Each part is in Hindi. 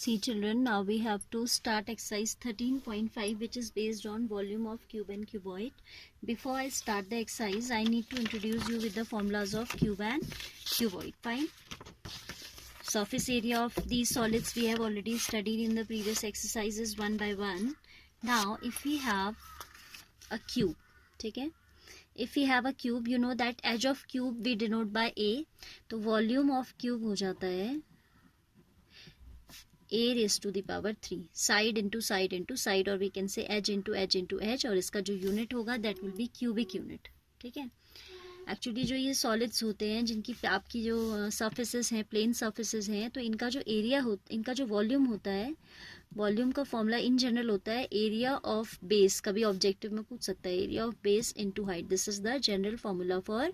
See children, now we have to start exercise 13.5, which is based on volume of cube and cuboid. Before I start the exercise, I need to introduce you with the formulas of cube and cuboid. Fine. Surface area of these solids we have already studied in the previous exercises one by one. Now if we have a cube, okay? If we have a cube, you know that edge of cube we denote by A. तो volume of cube हो जाता है a raised to the power 3, side into side into side, or we can say edge into edge into edge, और इसका जो यूनिट होगा that will be cubic unit. ठीक है. एक्चुअली जो ये सॉलिड्स होते हैं जिनकी आपकी जो सर्फेसेस हैं, प्लेन सर्फेसेस हैं, तो इनका जो एरिया इनका जो वॉल्यूम होता है, वॉल्यूम का फॉर्मूला इन जनरल होता है एरिया ऑफ बेस. कभी ऑब्जेक्टिव में पूछ सकता है area of base into height. This is the general formula for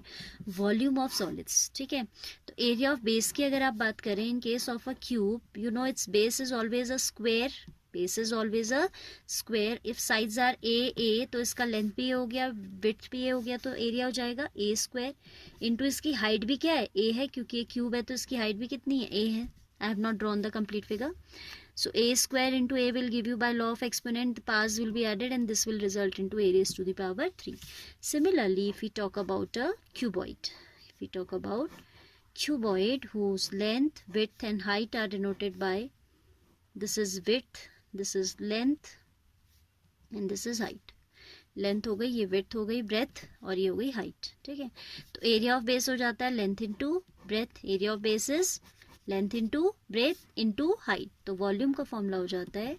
volume of solids. ठीक है. तो एरिया ऑफ बेस की अगर आप बात करें in case of a cube, you know it's base is always a square. Base is always a square. If sides are A तो इसका लेंथ भी हो गया, विड्थ भी हो गया, तो एरिया हो जाएगा ए स्क्वेयर. इनटू इसकी हाइट भी क्या है, ए है, क्योंकि ये क्यूब है तो इसकी हाइट भी कितनी है, ए है. I have not drawn the complete figure. So a square into a will give you by law of exponent, the powers will be added and this will result into a raised to the power 3. Similarly, if we talk about a cuboid, whose length, width and height are denoted by, this is width, this is length and this is height. Length हो गई, ये विड्थ हो गई, ब्रेथ, और ये हो गई हाइट. ठीक है. तो एरिया ऑफ बेस हो जाता है length into breadth. Area of base is length into breadth into height. तो वॉल्यूम का फॉर्मूला हो जाता है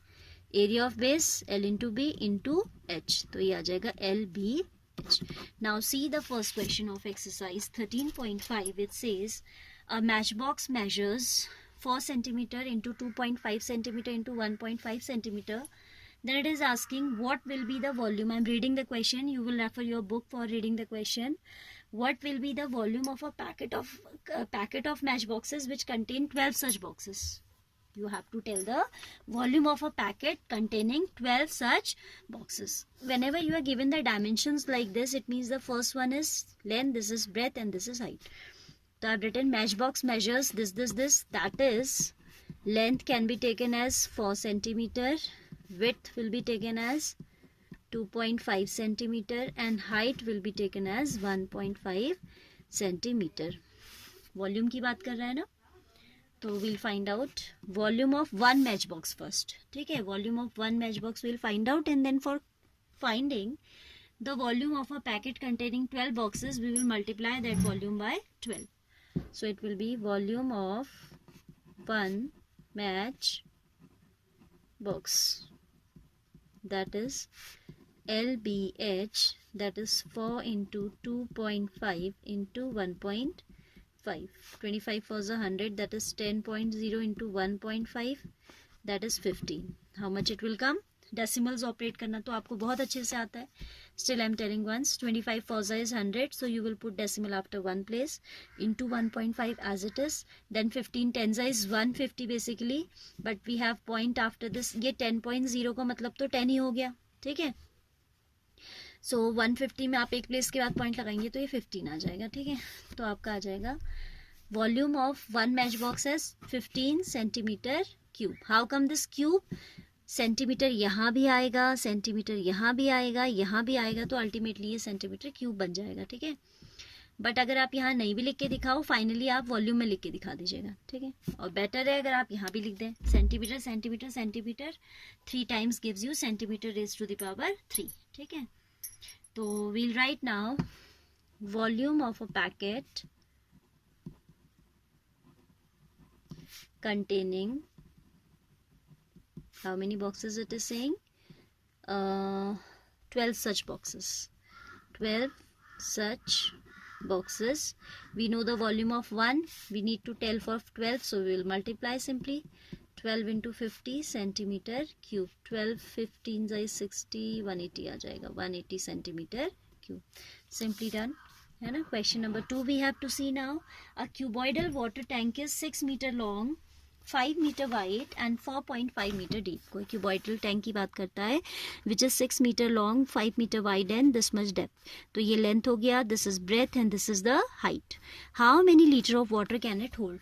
area of base L into B into H. तो ये आ जाएगा L B H. Now see the first question of exercise 13.5. It says a match box measures 4 centimeter into 2.5 centimeter into 1.5 centimeter. Then it is asking what will be the volume. I am reading the question. You will refer your book for reading the question. What will be the volume of a packet of match boxes which contain 12 such boxes? You have to tell the volume of a packet containing 12 such boxes. Whenever you are given the dimensions like this, it means the first one is length, this is breadth, and this is height. So I have written matchbox measures this. That is, length can be taken as 4 centimeter. Width will be taken as 2.5 centimeter and height will be taken as 1.5 centimeter. Volume की बात कर रहा है ना, तो we'll find out volume of one match box first. ठीक है. Volume of one match box we'll find out, and then for finding the volume of a packet containing 12 boxes, we will multiply that volume by 12. So it will be volume of one match box, that is LBH, that is 4 into 2.5 into 1.5. 25 for the 100, that is 10.0 into 1.5, that is 15. How much it will come? Decimals operate करना तो आपको बहुत अच्छे से आता है. Still I am telling once, 25 for the is 100, so you will put decimal after one place, into 1.5 as it is. Then 15 tens is 150 basically, but we have point after this. ये 10.0 का मतलब तो 10 ही हो गया. ठीक है. So 150 में आप एक प्लेस के बाद पॉइंट लगाएंगे तो ये 15 आ जाएगा. ठीक है. तो आपका आ जाएगा volume of one match box है 15 centimetre cube. How come this cube? Centimetre यहाँ भी आएगा, सेंटीमीटर यहाँ भी आएगा, यहाँ भी आएगा, तो अल्टीमेटली ये सेंटीमीटर क्यूब बन जाएगा. ठीक है. बट अगर आप यहाँ नहीं भी लिख के दिखाओ, फाइनली आप वॉल्यूम में लिख के दिखा दीजिएगा. ठीक है. और बेटर है अगर आप यहाँ भी लिख दें centimetre centimetre centimetre 3 times gives you centimetre raised to the power 3. ठीक है. तो we'll write now volume of a packet containing, how many boxes it is saying? 12 such boxes. 12 such boxes. We know the volume of 1. We need to tell for 12, so we will multiply simply. 12 into 50 centimeter cube. 12 15 is 60, 180 आ जाएगा, 180 centimeter cube. Simply done. है ना. Question number 2 we have to see now. A cuboidal water tank is 6 meter long, 5 meter wide and 4.5 meter deep. कोई cuboidal tank की बात करता है which is 6 meter long, 5 meter wide and this much depth. तो ये length हो गया, this is breadth and this is the height. How many liter of water can it hold?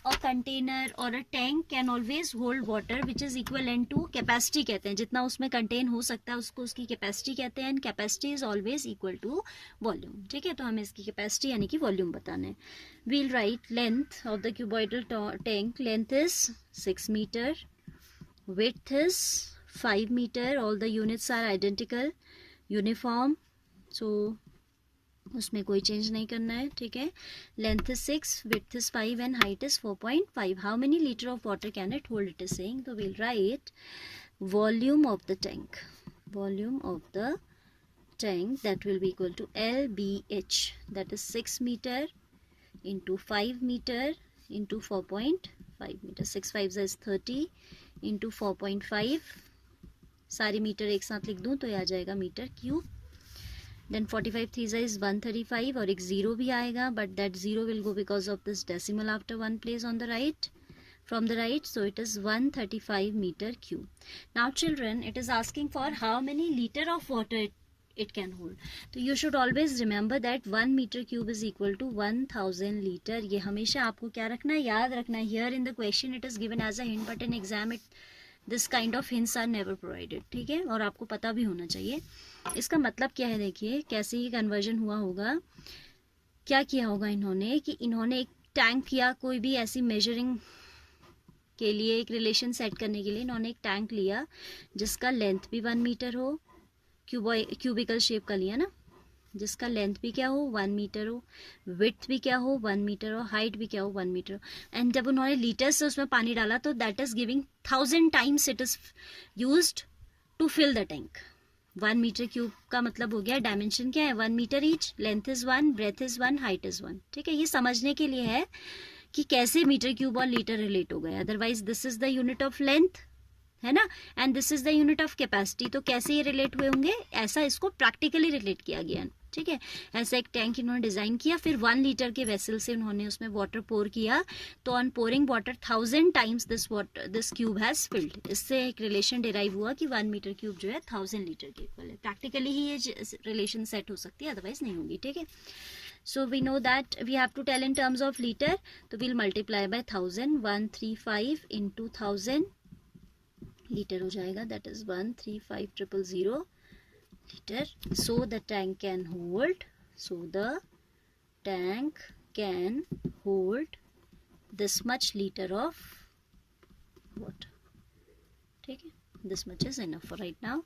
a container or a tank can always hold water which is equivalent to capacity कहते हैं, जितना उसमें contain हो सकता है उसको उसकी capacity कहते हैं, and capacity is always equal to volume. ठीक है, तो हमें इसकी capacity यानी कि volume बताना है. We'll write length of the cuboidal tank. Length is 6 meter, width is 5 meter, all the units are identical, uniform, so उसमें कोई चेंज नहीं करना है. ठीक है, length is 6, width is 5 and height is 4.5. How many liter of water can it hold, it is saying. तो will write volume of the tank, volume of the tank that will be equal to LBH, that is 6 meter into 5 meter into 4.5 meter. 6 5 is 30 into 4.5, sorry metre एक साथ लिख दूँ तो ये आ जाएगा मीटर क्यूब. Then 45 3 is 135 और एक ज़ीरो भी आएगा, but that zero will go because of this decimal after one place on the right, from the right, so it is 135 meter cube. Now children, it is asking for how many liter of water it can hold. तो you should always remember that 1 meter cube is equal to 1000 liter. ये हमेशा आपको क्या रखना है, याद रखना है. Here in the question it is given as a hint, but in exam this kind of hints are never provided. ठीक है, और आपको पता भी होना चाहिए. इसका मतलब क्या है, देखिए कैसे ही कन्वर्जन हुआ होगा. क्या किया होगा इन्होंने कि इन्होंने एक टैंक या कोई भी ऐसी मेजरिंग के लिए एक रिलेशन सेट करने के लिए इन्होंने एक टैंक लिया जिसका लेंथ भी 1 मीटर हो, क्यूबिकल शेप का लिया ना, जिसका लेंथ भी क्या हो 1 मीटर हो, विड्थ भी क्या हो 1 मीटर हो, हाइट भी क्या हो 1 मीटर हो. एंड जब उन्होंने लीटर से उसमें पानी डाला तो that is giving 1000 times it is used to fill the tank. 1 metre cube का मतलब हो गया, डायमेंशन क्या है 1 metre each, length is 1, breadth is 1, height is 1. ठीक है, ये समझने के लिए है कि कैसे मीटर क्यूब और लीटर रिलेट हो गए. Otherwise this is the unit of length, है ना, and this is the unit of capacity. तो कैसे ये रिलेट हुए होंगे, ऐसा इसको प्रैक्टिकली रिलेट किया गया. ठीक है, ऐसा एक टैंक इन्होंने डिजाइन किया, फिर 1 लीटर के वेसल से उन्होंने उसमें वाटर पोर किया, तो on pouring water 1000 times this cube has field. इससे एक रिलेशन डिराइव हुआ कि 1 मीटर क्यूब जो है 1000 लीटर के इक्वल है. प्रैक्टिकली ही ये रिलेशन सेट हो सकती है, अदरवाइज नहीं होगी. ठीक है, so we know that we have to tell in terms of liter, तो will multiply by 1000, 135 into 1000 liter हो जाएगा, that is 135,000 liter. So the tank can hold this much liter of water. ठीक है, this much is enough for right now.